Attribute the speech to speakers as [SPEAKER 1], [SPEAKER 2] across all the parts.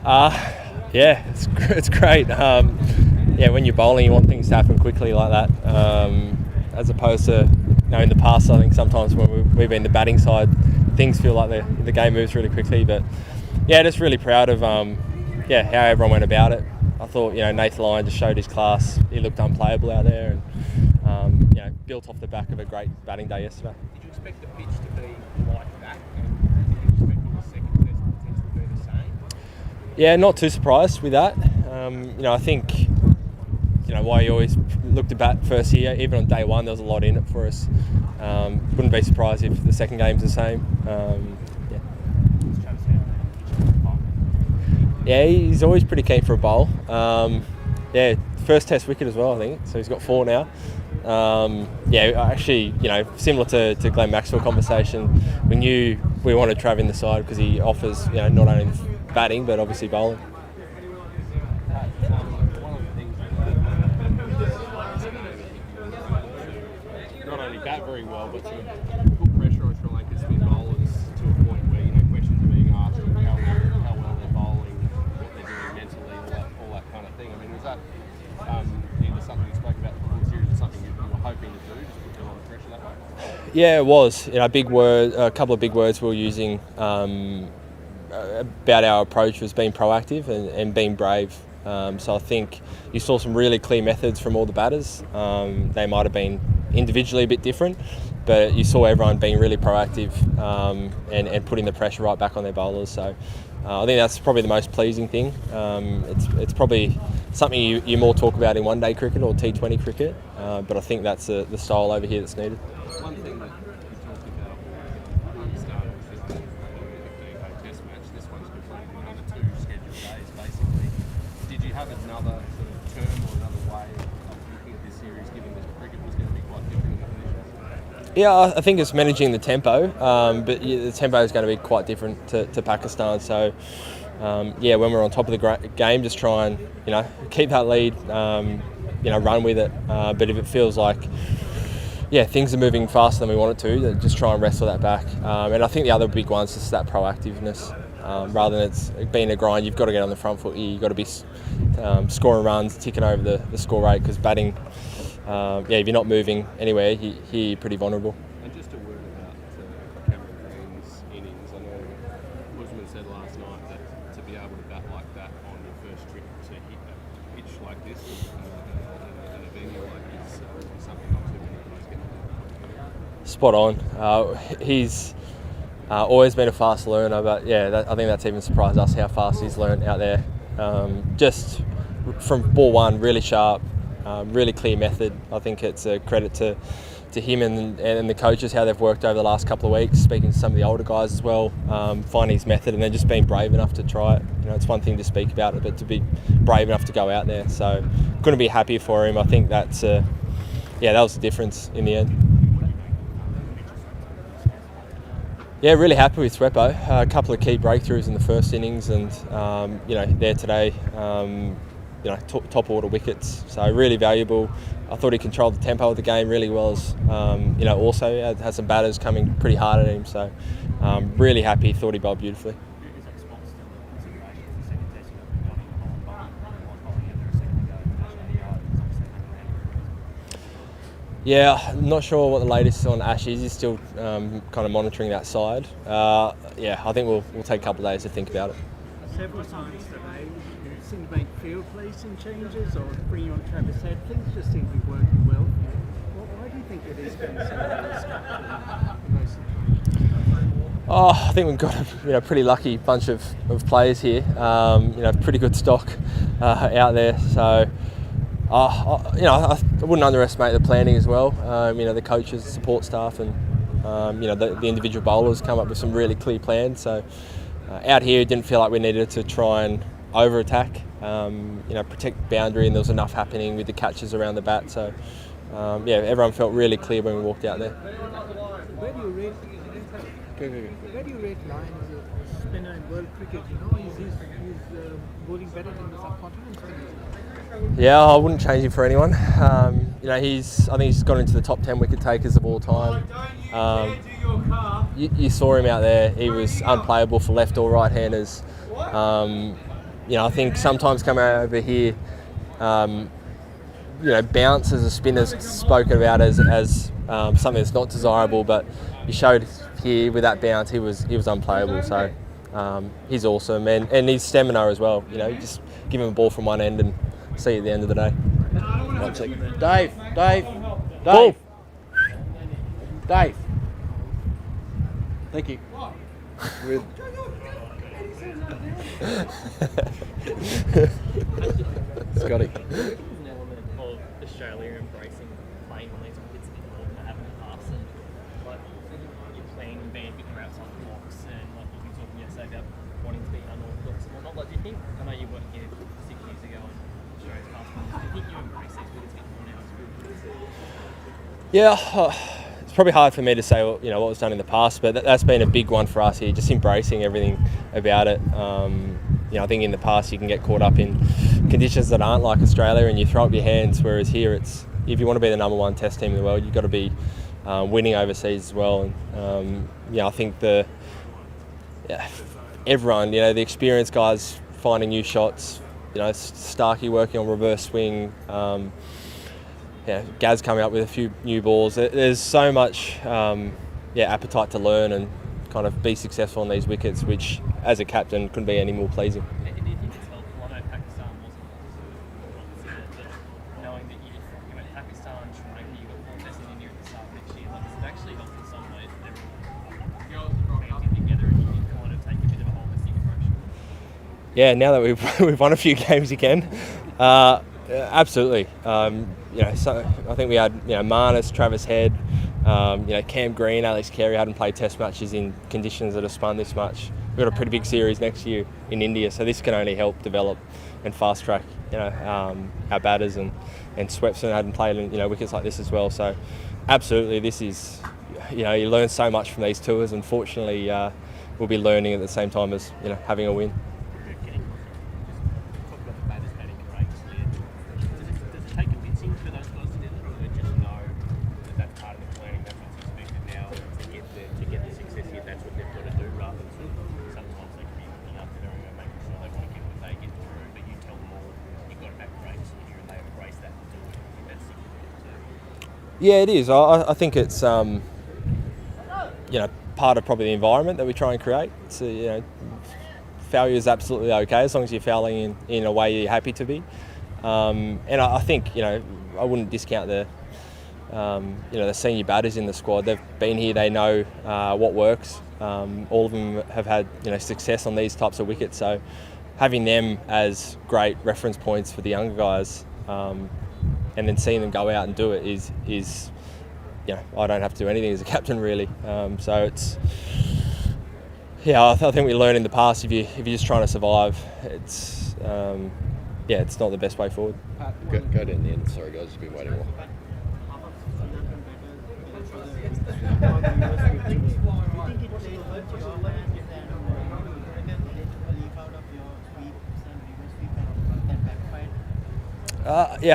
[SPEAKER 1] Yeah, it's great. Yeah, when you're bowling, you want things to happen quickly like that, as opposed to in the past. I think sometimes when we've been the batting side, things feel like the game moves really quickly. But yeah, just really proud of how everyone went about it. I thought Nathan Lyon just showed his class. He looked unplayable out there, and built off the back of a great batting day yesterday.
[SPEAKER 2] Did you expect the pitch to be like that? And did you expect the second test potentially to be the same?
[SPEAKER 1] Yeah, not too surprised with that. I think why you always look to bat first here. Even on day one, there was a lot in it for us. Wouldn't be surprised if the second game's the same. Yeah, he's always pretty keen for a bowl. First test wicket as well, I think. So he's got 4 now. Actually, similar to Glenn Maxwell conversation, we knew we wanted Trav in the side because he offers, not only batting but obviously bowling.
[SPEAKER 2] One of the things not only bat very well, but to put pressure on Sri Lanka's spin bowlers to a point where questions are being asked of how well they're bowling, what they're doing mentally, all that kind of thing. I mean, was that either something you spoke about in the series or something you were hoping to do, just put them under pressure that way?
[SPEAKER 1] Yeah, it was. A couple of big words we were using about our approach was being proactive and being brave. So I think you saw some really clear methods from all the batters. They might have been individually a bit different, but you saw everyone being really proactive and putting the pressure right back on their bowlers. So I think that's probably the most pleasing thing. It's probably something you more talk about in one-day cricket or T20 cricket, but I think that's the style over here that's needed.
[SPEAKER 2] One thing that you talked about at the start was the 15-day test match. This one's completed in under 2 scheduled days, basically. Did you have another sort of term or another way of looking at this series, given that cricket was going to be quite different in the conditions?
[SPEAKER 1] Yeah, I think it's managing the tempo, but the tempo is going to be quite different to Pakistan. So, when we're on top of the game, just try and keep that lead, run with it. But if it feels like things are moving faster than we want it to, then just try and wrestle that back. And I think the other big one is just that proactiveness. Rather than it's being a grind, you've got to get on the front foot here. You've got to be scoring runs, ticking over the score rate, because batting, if you're not moving anywhere, you're pretty vulnerable.
[SPEAKER 2] And just a word about Cameron Green's innings. I know Usman said last night that to be able to bat like that on your first trip to hit a pitch like this in a venue like this is something not too many guys get.
[SPEAKER 1] Spot on. He's always been a fast learner, but I think that's even surprised us how fast he's learned out there. Just from ball one, really sharp, really clear method. I think it's a credit to him and the coaches, how they've worked over the last couple of weeks, speaking to some of the older guys as well, finding his method and then just being brave enough to try it. It's one thing to speak about it, but to be brave enough to go out there. So couldn't be happier for him. I think that's that was the difference in the end. Yeah, really happy with Swepo. A couple of key breakthroughs in the first innings, and there today, top order wickets. So really valuable. I thought he controlled the tempo of the game really well. Also had some batters coming pretty hard at him. So really happy. Thought he bowled beautifully. Yeah, I'm not sure what the latest is on Aussies. He's still kind of monitoring that side. I think we'll take a couple of days to think about it.
[SPEAKER 3] Several times today, you seem to make field placing changes or bring on Travis Head. Things just seem to be working well. Why do you think it is being so
[SPEAKER 1] I think we've got a pretty lucky bunch of players here. Pretty good stock out there. So. I wouldn't underestimate the planning as well. The coaches, the support staff, and the individual bowlers come up with some really clear plans. So out here, it didn't feel like we needed to try and over attack. Protect the boundary, and there was enough happening with the catches around the bat. So everyone felt really clear when we walked out there.
[SPEAKER 3] Where do you rate Lyon as a spinner in world cricket? He's bowling better than the subcontinent spinners.
[SPEAKER 1] Yeah, I wouldn't change him for anyone. I think he's gone into the top 10 wicket takers of all time. You saw him out there. He was unplayable for left or right-handers. I think sometimes coming over here, bounce as a spinner's spoken about as something that's not desirable, but he showed here with that bounce he was unplayable. So he's awesome, and his stamina as well. Just give him a ball from one end and see at the end of the day.
[SPEAKER 4] 1 second. Dave.
[SPEAKER 1] Ball.
[SPEAKER 4] Dave. Thank you. Scotty.
[SPEAKER 5] There's an element of Australia embracing playing on these wickets a bit more than they have in the past, and you're playing and being a bit more outside the box, and you've been talking yesterday about wanting to be unorthodox and whatnot. Do you think? I know you weren't here 6 years ago and Australia's past, but do you think you embrace these wickets a bit more now?
[SPEAKER 1] Yeah, it's probably hard for me to say what was done in the past, but that's been a big one for us here, just embracing everything about it. I think in the past you can get caught up in conditions that aren't like Australia and you throw up your hands, whereas here it's, if you want to be the number one test team in the world, you've got to be winning overseas as well. And I think everyone, the experienced guys finding new shots, Starkey working on reverse swing, Gaz coming up with a few new balls. There's so much appetite to learn and kind of be successful on these wickets, which as a captain couldn't be any more pleasing.
[SPEAKER 5] Do you think it's helpful? I know Pakistan wasn't considered, but knowing that you went Pakistan, Sri Lanka, you got 4 tests in India at the start of next year, does it actually help in some ways that everyone banding together and you can kind of take a bit of a holistic approach?
[SPEAKER 1] Yeah, now that we've won a few games again, absolutely. So I think we had Marnus, Travis Head, Cam Green, Alex Carey hadn't played test matches in conditions that have spun this much. We've got a pretty big series next year in India, so this can only help develop and fast track our batters, and Swepson hadn't played in wickets like this as well. So absolutely, this is you learn so much from these tours, and fortunately we'll be learning at the same time as having a win. Yeah, it is. I think it's part of probably the environment that we try and create. So, failure is absolutely okay as long as you're fouling in a way you're happy to be. And I think I wouldn't discount the senior batters in the squad. They've been here. They know what works. All of them have had success on these types of wickets. So having them as great reference points for the younger guys. And then seeing them go out and do it is I don't have to do anything as a captain really. So it's I think we learned in the past if you're just trying to survive, it's not the best way forward.
[SPEAKER 4] Go down the end. Sorry guys, it's been waiting a while.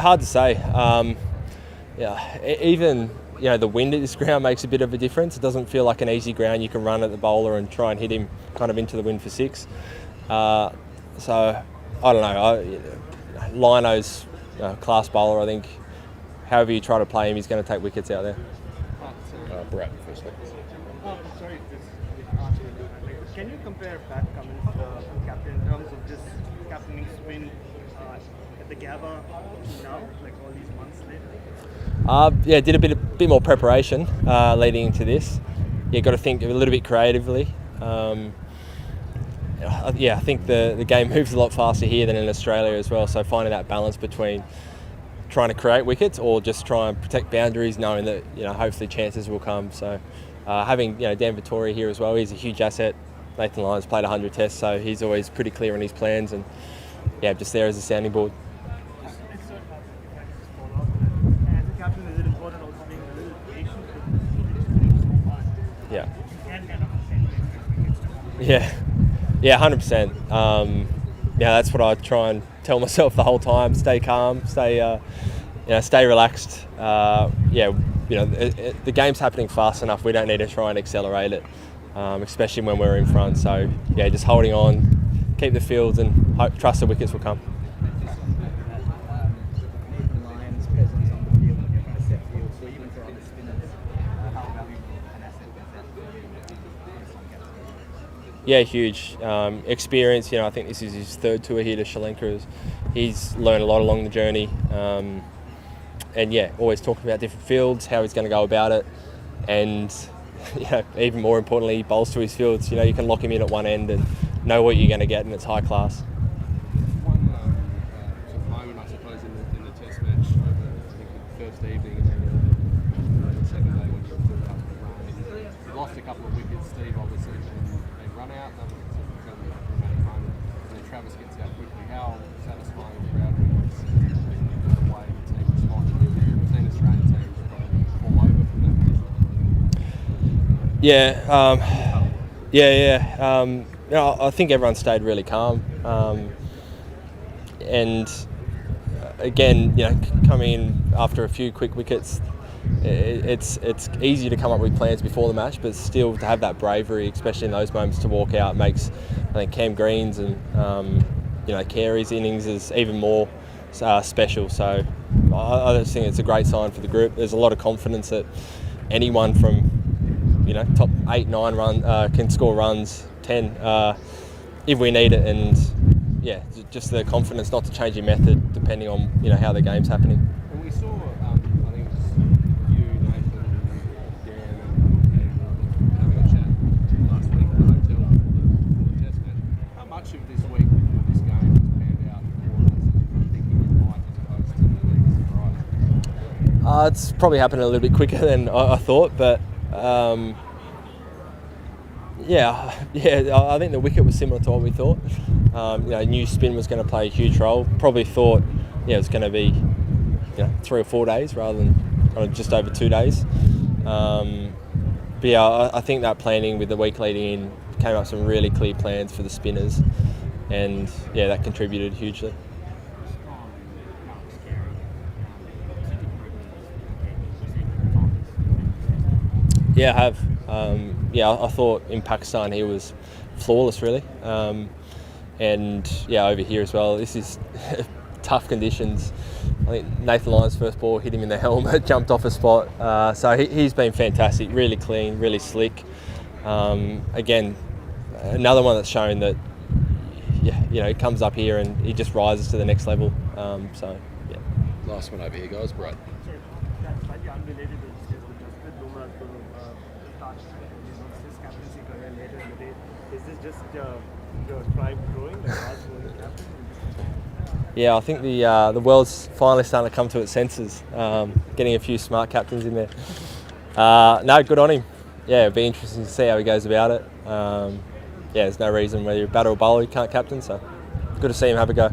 [SPEAKER 1] Hard to say. Even the wind at this ground makes a bit of a difference. It doesn't feel like an easy ground you can run at the bowler and try and hit him kind of into the wind for 6. So I don't know. Lino's class bowler. I think however you try to play him, he's going to take wickets out there.
[SPEAKER 4] Brett, first one.
[SPEAKER 6] Sorry, can you compare Pat Cummins, the captain, in terms of just captaining spin at the Gabba now, like all these months later?
[SPEAKER 1] Did a bit more preparation leading into this. Got to think a little bit creatively. I think the game moves a lot faster here than in Australia as well. So finding that balance between trying to create wickets or just try and protect boundaries, knowing that hopefully chances will come. So having Dan Vittori here as well, he's a huge asset. Nathan Lyon's played 100 tests, so he's always pretty clear on his plans, and just there as a sounding board.
[SPEAKER 6] As a captain, is it important also being a little patient with
[SPEAKER 1] Yeah.
[SPEAKER 6] and kind of
[SPEAKER 1] Yeah, 100%. That's what I try and tell myself the whole time. Stay calm, stay relaxed. The game's happening fast enough. We don't need to try and accelerate it, especially when we're in front. So just holding on, keep the fields and trust the wickets will come.
[SPEAKER 7] Nathan Lyon's presence on the field when you're trying to set field, so even for other spinners, how valuable an asset is that?
[SPEAKER 1] Yeah, huge experience. I think this is his third tour here to Sri Lanka. He's learned a lot along the journey, and yeah, always talking about different fields, how he's going to go about it, and even more importantly, he bowls to his fields. You can lock him in at one end and know what you're going to get, and it's high class.
[SPEAKER 2] One sort of moment, I suppose, in the test match over, I think, the first evening and then the second day when you were up the run. You lost a couple of wickets, Steve, obviously, they run out, and the remaining moment, and then Travis gets out quickly. How satisfying and proud were you with the way the team responded? We've seen Australian teams probably fall over from that position.
[SPEAKER 1] I think everyone stayed really calm, and again, coming in after a few quick wickets, it's easy to come up with plans before the match, but still to have that bravery, especially in those moments, to walk out makes, I think, Cam Green's and Carey's innings is even more special. So I just think it's a great sign for the group. There's a lot of confidence that anyone from top 8, 9 run can score runs, 10 if we need it, and yeah, just the confidence not to change your method depending on how the game's happening.
[SPEAKER 2] And we saw, I think it was you, Nathan, Dan, and having a chat last week at the hotel for the test match. How much of this week of this game has panned out for us thinking it might, as opposed to the biggest surprise?
[SPEAKER 1] It's probably happened a little bit quicker than I thought, but I think the wicket was similar to what we thought. New spin was going to play a huge role. Probably thought, it was going to be 3 or 4 days rather than just over 2 days. I think that planning with the week leading in came up with some really clear plans for the spinners, and that contributed hugely. Yeah, I have. I thought in Pakistan he was flawless, really. Over here as well, this is tough conditions. I think Nathan Lyon's first ball hit him in the helmet, jumped off a spot. So he's been fantastic, really clean, really slick. Again, another one that's shown that, he comes up here and he just rises to the next level.
[SPEAKER 4] Last one over here, guys, Brett.
[SPEAKER 6] Sorry, that's slightly unrelated to this, but Jasprit Bumrah to start his captaincy career later in the day. Is this just your tribe growing, like us growing captain?
[SPEAKER 1] Yeah, I think the world's finally starting to come to its senses. Getting a few smart captains in there. No, good on him. Yeah, it'll be interesting to see how he goes about it. There's no reason whether you're batter or bowler you can't captain, so good to see him have a go.